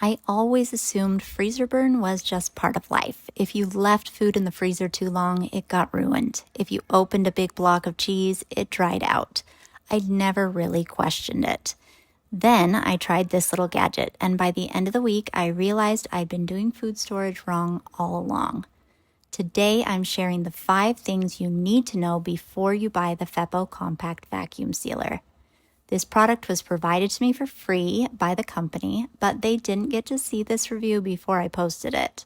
I always assumed freezer burn was just part of life. If you left food in the freezer too long, it got ruined. If you opened a big block of cheese, it dried out. I'd never really questioned it. Then I tried this little gadget, and by the end of the week, I realized I'd been doing food storage wrong all along. Today, I'm sharing the 5 things you need to know before you buy the Feppo Compact Vacuum Sealer. This product was provided to me for free by the company, but they didn't get to see this review before I posted it.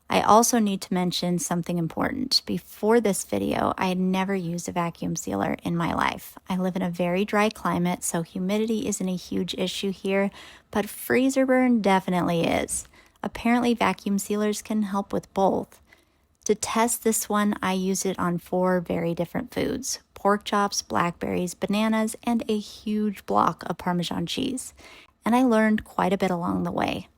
I also need to mention something important. Before this video, I had never used a vacuum sealer in my life. I live in a very dry climate, so humidity isn't a huge issue here, but freezer burn definitely is. Apparently, vacuum sealers can help with both. To test this one, I used it on 4 very different foods: pork chops, blackberries, bananas, and a huge block of Parmesan cheese. And I learned quite a bit along the way.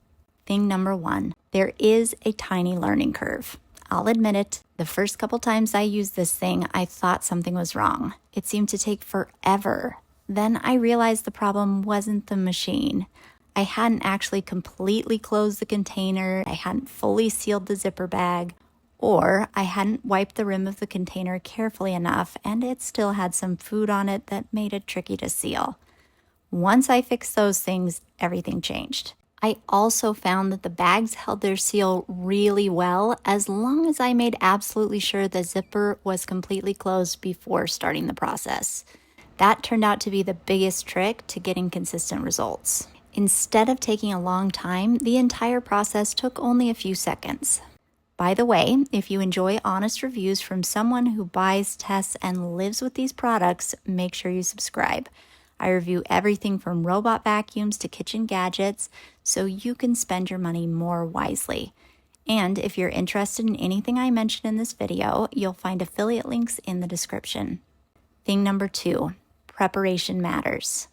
Thing number 1, there is a tiny learning curve. I'll admit it, the first couple times I used this thing, I thought something was wrong. It seemed to take forever. Then I realized the problem wasn't the machine. I hadn't actually completely closed the container, I hadn't fully sealed the zipper bag, or I hadn't wiped the rim of the container carefully enough and it still had some food on it that made it tricky to seal. Once I fixed those things, everything changed. I also found that the bags held their seal really well as long as I made absolutely sure the zipper was completely closed before starting the process. That turned out to be the biggest trick to getting consistent results. Instead of taking a long time, the entire process took only a few seconds. By the way, if you enjoy honest reviews from someone who buys, tests, and lives with these products, make sure you subscribe. I review everything from robot vacuums to kitchen gadgets, so you can spend your money more wisely. And if you're interested in anything I mentioned in this video, you'll find affiliate links in the description. Thing number 2, preparation matters.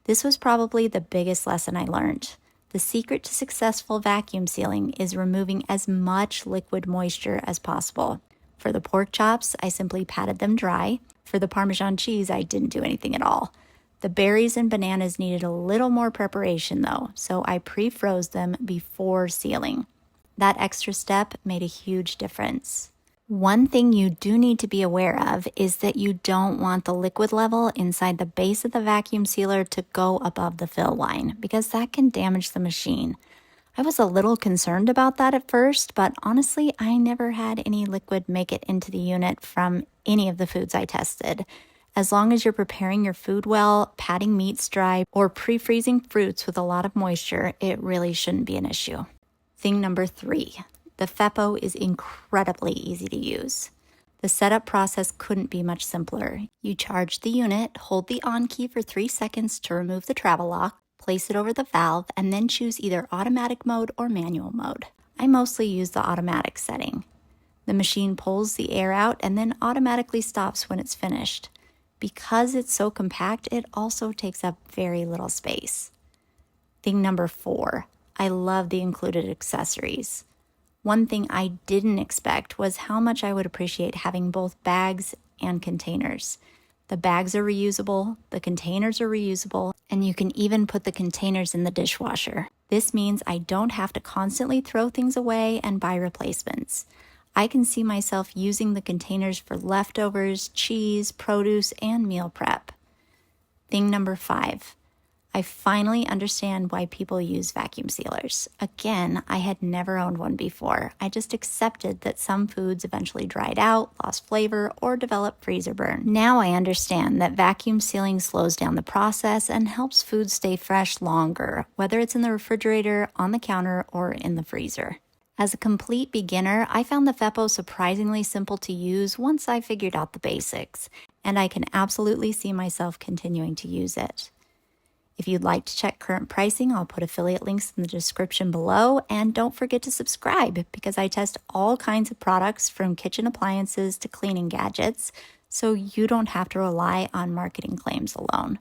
This was probably the biggest lesson I learned. The secret to successful vacuum sealing is removing as much liquid moisture as possible. For the pork chops, I simply patted them dry. For the Parmesan cheese, I didn't do anything at all. The berries and bananas needed a little more preparation though, so I pre-froze them before sealing. That extra step made a huge difference. One thing you do need to be aware of is that you don't want the liquid level inside the base of the vacuum sealer to go above the fill line because that can damage the machine. I was a little concerned about that at first, but honestly, I never had any liquid make it into the unit from any of the foods I tested. As long as you're preparing your food well, patting meats dry, or pre-freezing fruits with a lot of moisture, it really shouldn't be an issue. Thing number 3. The Feppo is incredibly easy to use. The setup process couldn't be much simpler. You charge the unit, hold the on key for 3 seconds to remove the travel lock, place it over the valve, and then choose either automatic mode or manual mode. I mostly use the automatic setting. The machine pulls the air out and then automatically stops when it's finished. Because it's so compact, it also takes up very little space. Thing number 4, I love the included accessories. One thing I didn't expect was how much I would appreciate having both bags and containers. The bags are reusable, the containers are reusable, and you can even put the containers in the dishwasher. This means I don't have to constantly throw things away and buy replacements. I can see myself using the containers for leftovers, cheese, produce, and meal prep. Thing number 5. I finally understand why people use vacuum sealers. Again, I had never owned one before. I just accepted that some foods eventually dried out, lost flavor, or developed freezer burn. Now I understand that vacuum sealing slows down the process and helps food stay fresh longer, whether it's in the refrigerator, on the counter, or in the freezer. As a complete beginner, I found the Feppo surprisingly simple to use once I figured out the basics, and I can absolutely see myself continuing to use it. If you'd like to check current pricing, I'll put affiliate links in the description below, and don't forget to subscribe because I test all kinds of products from kitchen appliances to cleaning gadgets, so you don't have to rely on marketing claims alone.